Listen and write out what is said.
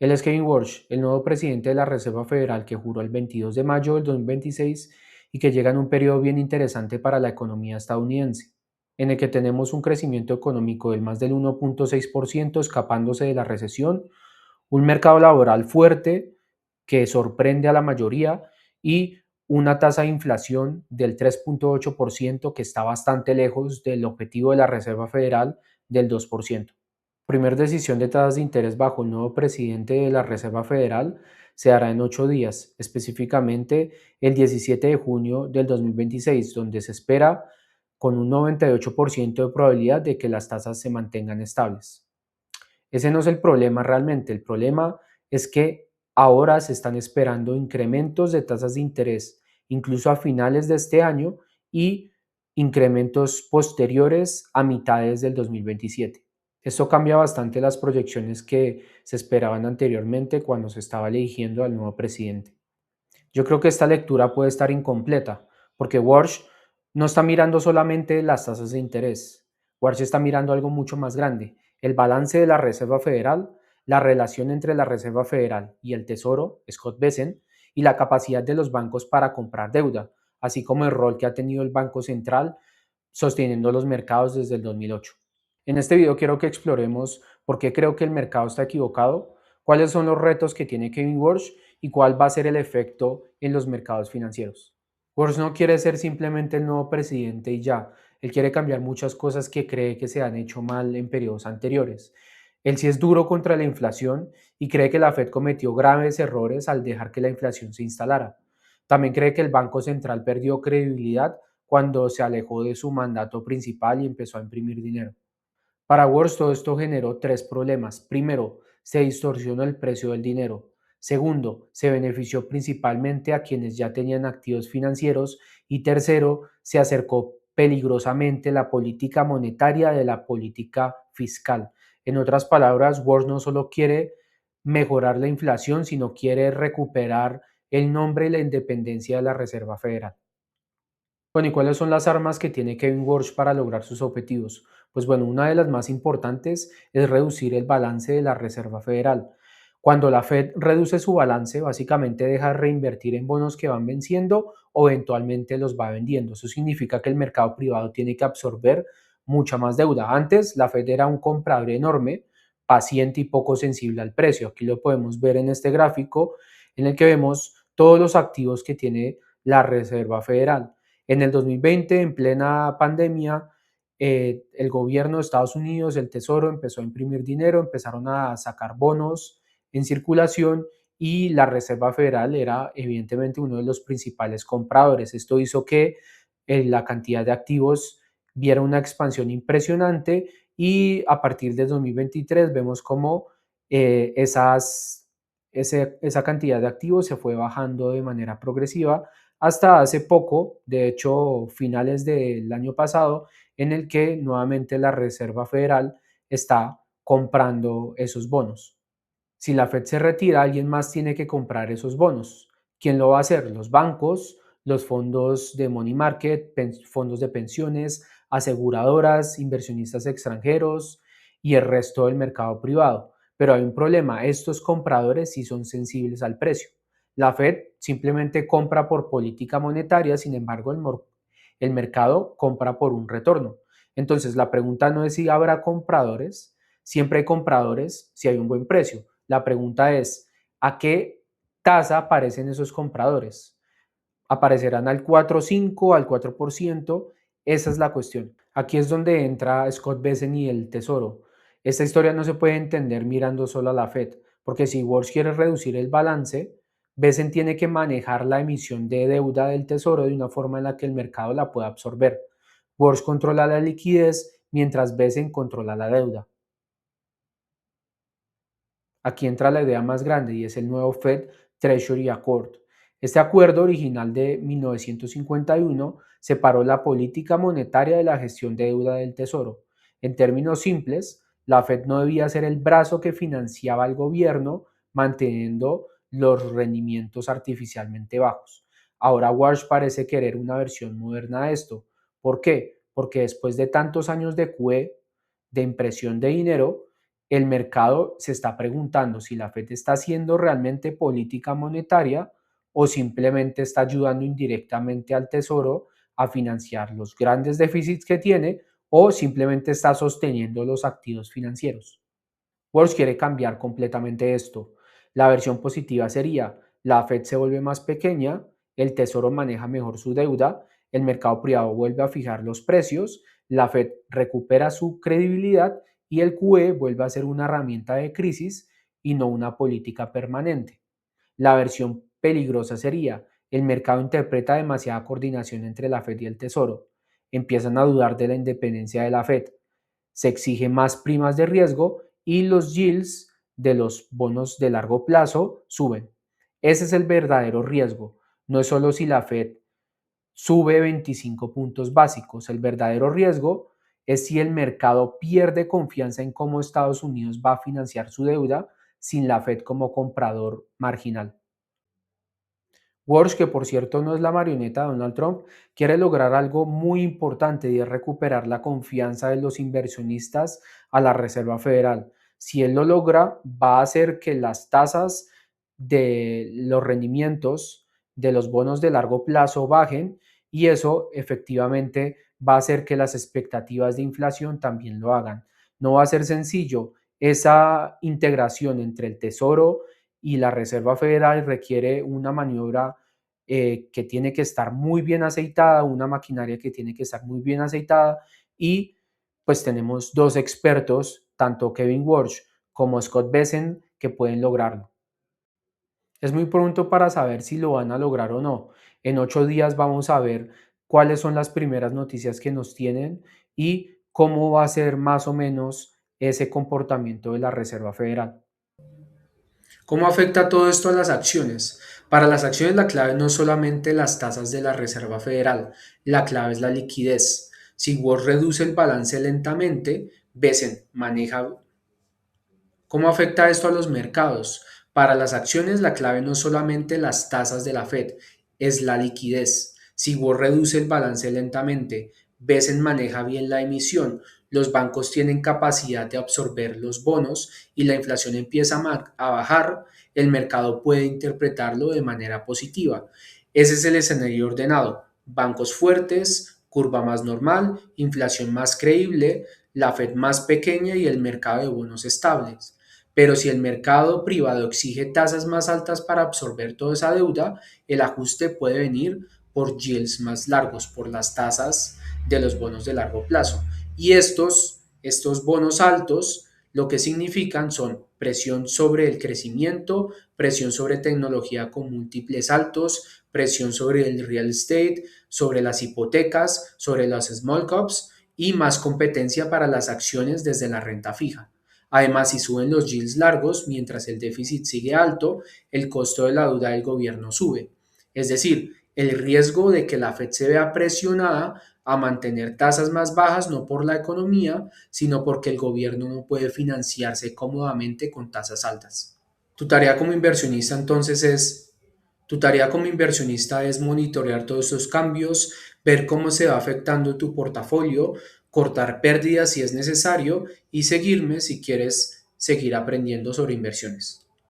Él es Kevin Warsh, el nuevo presidente de la Reserva Federal que juró el 22 de mayo del 2026 y que llega en un periodo bien interesante para la economía estadounidense, en el que tenemos un crecimiento económico del más del 1.6% escapándose de la recesión, un mercado laboral fuerte que sorprende a la mayoría y una tasa de inflación del 3.8% que está bastante lejos del objetivo de la Reserva Federal del 2%. Primer decisión de tasas de interés bajo el nuevo presidente de la Reserva Federal se hará en 8 días, específicamente el 17 de junio del 2026, donde se espera con un 98% de probabilidad de que las tasas se mantengan estables. Ese no es el problema realmente, el problema es que ahora se están esperando incrementos de tasas de interés, incluso a finales de este año y incrementos posteriores a mitades del 2027. Esto cambia bastante las proyecciones que se esperaban anteriormente cuando se estaba eligiendo al nuevo presidente. Yo creo que esta lectura puede estar incompleta, porque Walsh no está mirando solamente las tasas de interés. Walsh está mirando algo mucho más grande, el balance de la Reserva Federal, la relación entre la Reserva Federal y el Tesoro, Scott Bessent, y la capacidad de los bancos para comprar deuda, así como el rol que ha tenido el Banco Central sosteniendo los mercados desde el 2008. En este video quiero que exploremos por qué creo que el mercado está equivocado, cuáles son los retos que tiene Kevin Walsh y cuál va a ser el efecto en los mercados financieros. Walsh no quiere ser simplemente el nuevo presidente y ya, él quiere cambiar muchas cosas que cree que se han hecho mal en periodos anteriores. Él sí es duro contra la inflación y cree que la Fed cometió graves errores al dejar que la inflación se instalara. También cree que el Banco Central perdió credibilidad cuando se alejó de su mandato principal y empezó a imprimir dinero. Para Wars todo esto generó tres problemas. Primero, se distorsionó el precio del dinero. Segundo, se benefició principalmente a quienes ya tenían activos financieros. Y tercero, se acercó peligrosamente la política monetaria de la política fiscal. En otras palabras, Wars no solo quiere mejorar la inflación, sino quiere recuperar el nombre y la independencia de la Reserva Federal. Bueno, ¿y cuáles son las armas que tiene Kevin Walsh para lograr sus objetivos? Pues bueno, una de las más importantes es reducir el balance de la Reserva Federal. Cuando la Fed reduce su balance, básicamente deja de reinvertir en bonos que van venciendo o eventualmente los va vendiendo. Eso significa que el mercado privado tiene que absorber mucha más deuda. Antes, la Fed era un comprador enorme, paciente y poco sensible al precio. Aquí lo podemos ver en este gráfico en el que vemos todos los activos que tiene la Reserva Federal. En el 2020, en plena pandemia, el gobierno de Estados Unidos, el Tesoro, empezó a imprimir dinero, empezaron a sacar bonos en circulación y la Reserva Federal era evidentemente uno de los principales compradores. Esto hizo que la cantidad de activos viera una expansión impresionante y a partir de 2023 vemos cómo esa cantidad de activos se fue bajando de manera progresiva hasta hace poco, de hecho finales del año pasado, en el que nuevamente la Reserva Federal está comprando esos bonos. Si la Fed se retira, alguien más tiene que comprar esos bonos. ¿Quién lo va a hacer? Los bancos, los fondos de money market, fondos de pensiones, aseguradoras, inversionistas extranjeros y el resto del mercado privado. Pero hay un problema, estos compradores sí son sensibles al precio. La Fed simplemente compra por política monetaria, sin embargo el mercado compra por un retorno. Entonces la pregunta no es si habrá compradores, siempre hay compradores si hay un buen precio. La pregunta es, ¿a qué tasa aparecen esos compradores? ¿Aparecerán al 4, 5, al 4%? Esa es la cuestión. Aquí es donde entra Scott Bessent y el Tesoro. Esta historia no se puede entender mirando solo a la Fed, porque si Walsh quiere reducir el balance, Bessent tiene que manejar la emisión de deuda del Tesoro de una forma en la que el mercado la pueda absorber. Walsh controla la liquidez mientras Bessent controla la deuda. Aquí entra la idea más grande y es el nuevo Fed Treasury Accord. Este acuerdo original de 1951 separó la política monetaria de la gestión de deuda del Tesoro. En términos simples, la Fed no debía ser el brazo que financiaba al gobierno manteniendo los rendimientos artificialmente bajos. Ahora Walsh parece querer una versión moderna de esto. ¿Por qué? Porque después de tantos años de QE, de impresión de dinero, El mercado se está preguntando si la Fed está haciendo realmente política monetaria o simplemente está ayudando indirectamente al Tesoro a financiar los grandes déficits que tiene o simplemente está sosteniendo los activos financieros. Walsh quiere cambiar completamente esto. La versión positiva sería: la Fed se vuelve más pequeña, el Tesoro maneja mejor su deuda, el mercado privado vuelve a fijar los precios, la Fed recupera su credibilidad y el QE vuelve a ser una herramienta de crisis y no una política permanente. La versión peligrosa sería: el mercado interpreta demasiada coordinación entre la Fed y el Tesoro, empiezan a dudar de la independencia de la Fed, se exige más primas de riesgo y los yields de los bonos de largo plazo suben. Ese es el verdadero riesgo. No es solo si la Fed sube 25 puntos básicos. El verdadero riesgo es si el mercado pierde confianza en cómo Estados Unidos va a financiar su deuda sin la Fed como comprador marginal. Walsh, que por cierto no es la marioneta de Donald Trump, quiere lograr algo muy importante y es recuperar la confianza de los inversionistas a la Reserva Federal. Si él lo logra, va a hacer que las tasas de los rendimientos de los bonos de largo plazo bajen y eso efectivamente va a hacer que las expectativas de inflación también lo hagan. No va a ser sencillo. Esa integración entre el Tesoro y la Reserva Federal requiere una maniobra que tiene que estar muy bien aceitada, una maquinaria que tiene que estar muy bien aceitada y pues tenemos dos expertos, tanto Kevin Walsh como Scott Bessent, que pueden lograrlo. Es muy pronto para saber si lo van a lograr o no. En 8 días vamos a ver cuáles son las primeras noticias que nos tienen y cómo va a ser más o menos ese comportamiento de la Reserva Federal. ¿Cómo afecta todo esto a las acciones? Para las acciones la clave no es solamente las tasas de la Reserva Federal, la clave es la liquidez. Si Word reduce el balance lentamente, Besen maneja. ¿Cómo afecta esto a los mercados? Para las acciones la clave no es solamente las tasas de la Fed, es la liquidez. Si Word reduce el balance lentamente, Besen maneja bien la emisión, los bancos tienen capacidad de absorber los bonos y la inflación empieza a bajar, el mercado puede interpretarlo de manera positiva. Ese es el escenario ordenado. Bancos fuertes, curva más normal, inflación más creíble, la Fed más pequeña y el mercado de bonos estables. Pero si el mercado privado exige tasas más altas para absorber toda esa deuda, el ajuste puede venir por yields más largos, por las tasas de los bonos de largo plazo. Y estos bonos altos lo que significan son presión sobre el crecimiento, presión sobre tecnología con múltiples altos, presión sobre el real estate, sobre las hipotecas, sobre las small caps y más competencia para las acciones desde la renta fija. Además, si suben los yields largos mientras el déficit sigue alto, el costo de la deuda del gobierno sube. Es decir, el riesgo de que la Fed se vea presionada a mantener tasas más bajas no por la economía, sino porque el gobierno no puede financiarse cómodamente con tasas altas. Tu tarea como inversionista entonces es, tu tarea como inversionista es monitorear todos estos cambios, ver cómo se va afectando tu portafolio, cortar pérdidas si es necesario y seguirme si quieres seguir aprendiendo sobre inversiones.